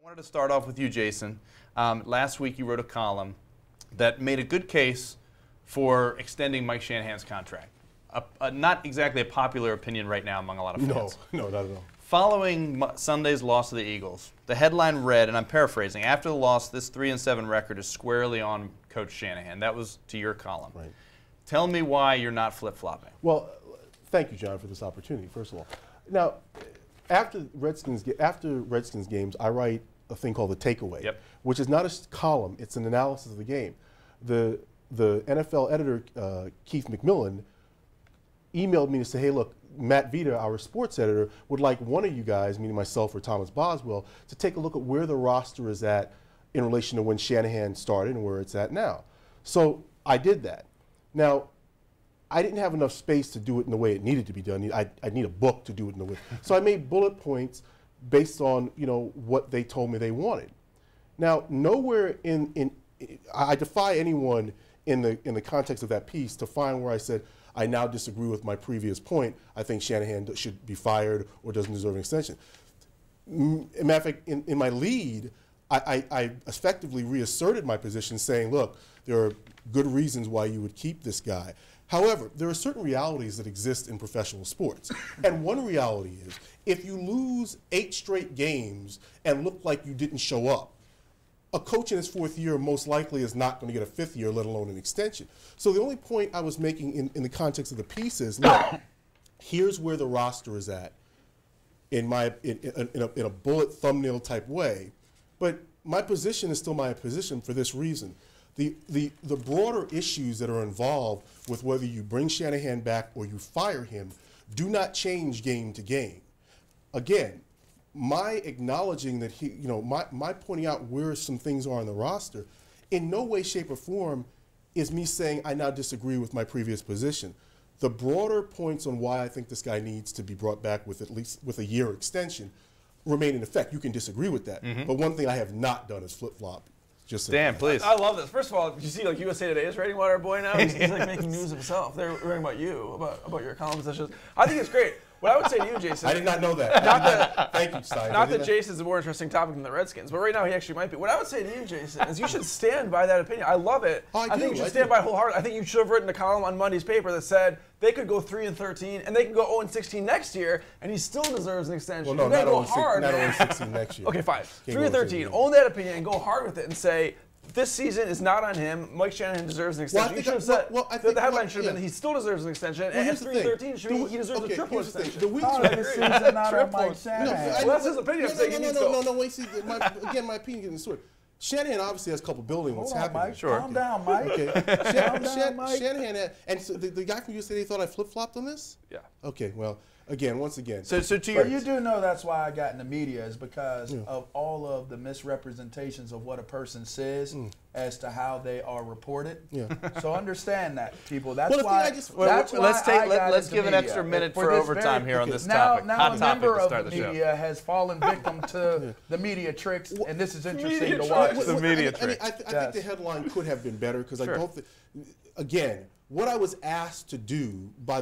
wanted to start off with you, Jason. Last week you wrote a column that made a good case for extending Mike Shanahan's contract. Not exactly a popular opinion right now among a lot of fans. No, not at all. Following Sunday's loss to the Eagles, the headline read, and I'm paraphrasing, after the loss, this 3-7 record is squarely on Coach Shanahan. That was to your column. Right. Tell me why you're not flip-flopping. Well, thank you, John, for this opportunity, first of all. Now, after Redskins games, I write a thing called the takeaway, which is not a column, it's an analysis of the game. The NFL editor, Keith McMillan, emailed me to say, hey, look, Matt Vita, our sports editor, would like one of you guys, meaning myself or Thomas Boswell, to take a look at where the roster is at in relation to when Shanahan started and where it's at now. So I did that. Now, I didn't have enough space to do it in the way it needed to be done. I need a book to do it in the way. So I made bullet points based on, you know, what they told me they wanted. Now, nowhere I defy anyone in the context of that piece to find where I said, I now disagree with my previous point. I think Shanahan should be fired or doesn't deserve an extension. As a matter of fact, in my lead, I effectively reasserted my position saying, look, there are good reasons why you would keep this guy. However, there are certain realities that exist in professional sports. And one reality is, if you lose 8 straight games and look like you didn't show up, a coach in his 4th year most likely is not going to get a 5th year, let alone an extension. So the only point I was making in the context of the piece is, look, here's where the roster is at in a bullet thumbnail type way. But my position is still my position for this reason. The broader issues that are involved with whether you bring Shanahan back or you fire him do not change game to game. Again, my acknowledging that my pointing out where some things are on the roster, in no way, shape, or form is me saying I now disagree with my previous position. The broader points on why I think this guy needs to be brought back with at least with a year extension remain in effect. You can disagree with that, but one thing I have not done is flip-flop. Dan, please. I love this. First of all, you see, like USA Today is writing about our boy now. He's like making news of himself. They're writing about you, about your column positions. I think it's great. What I would say to you, Jason. I did not know that. Thank you, Stein. Not that Jason's a more interesting topic than the Redskins, but right now he actually might be. What I would say to you, Jason, is you should stand by that opinion. I love it. I think you should stand by it wholeheartedly. I think you should have written a column on Monday's paper that said they could go 3-13 and they can go 0-16 next year, and he still deserves an extension. Well, no, not 0-16 next year. Okay, fine. 3-13. Own that opinion and go hard with it and say, this season is not on him. Mike Shanahan deserves an extension. I think the headline should have been he still deserves an extension. And at 3-13 should be he deserves a triple extension. The season not on Mike Shanahan. Well, that's his opinion. No, wait, see, again, my opinion getting switched. Shanahan obviously has a couple building what's happening. Mike. Sure. Calm down, Mike. Okay. Calm down, Mike. Shanahan, and so the guy from USA thought I flip-flopped on this? Yeah. Okay, well, once again. So to your, but you do know that's why I got in the media is because of all of the misrepresentations of what a person says as to how they are reported. Yeah. So understand that, people. That's why. Let's give an extra minute for overtime here on this topic. Now a member of the media has fallen victim to the media tricks, and this is interesting to watch. The media tricks. I think the headline could have been better because I don't think. Again, what I was asked to do by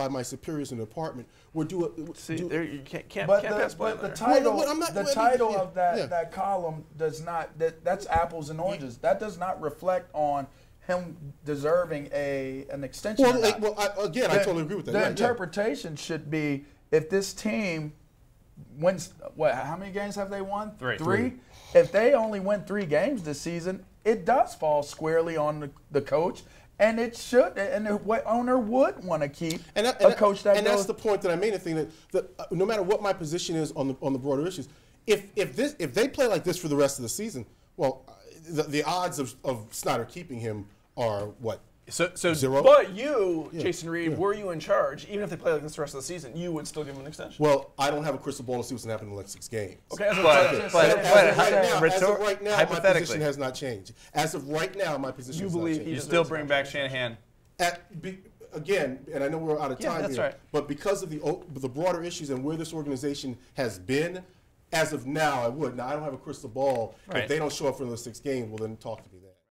my superiors in the department were do it. See, you can't but pass by the title of that column does not. That's apples and oranges. That does not reflect on him deserving an extension. Again, I totally agree with that. The interpretation should be if this team wins. How many games have they won? 3. If they only win 3 games this season, it does fall squarely on the coach. And it should, and the owner would want to keep a coach that. And that's the point that I made. I think that no matter what my position is on the broader issues, if they play like this for the rest of the season, well, the odds of Snyder keeping him are what? So 0. But you, Jason Reid, were you in charge? Even if they play like this the rest of the season, you would still give them an extension. Well, I don't have a crystal ball to see what's going to happen in the next 6 games. Okay, as of right now, my position has not changed. As of right now, my position has not changed. You still bring back Shanahan? Again, and I know we're out of time here, right. but because of the broader issues and where this organization has been, as of now, I would. Now, I don't have a crystal ball. Right. If they don't show up for the 6 games, well, then talk to me then.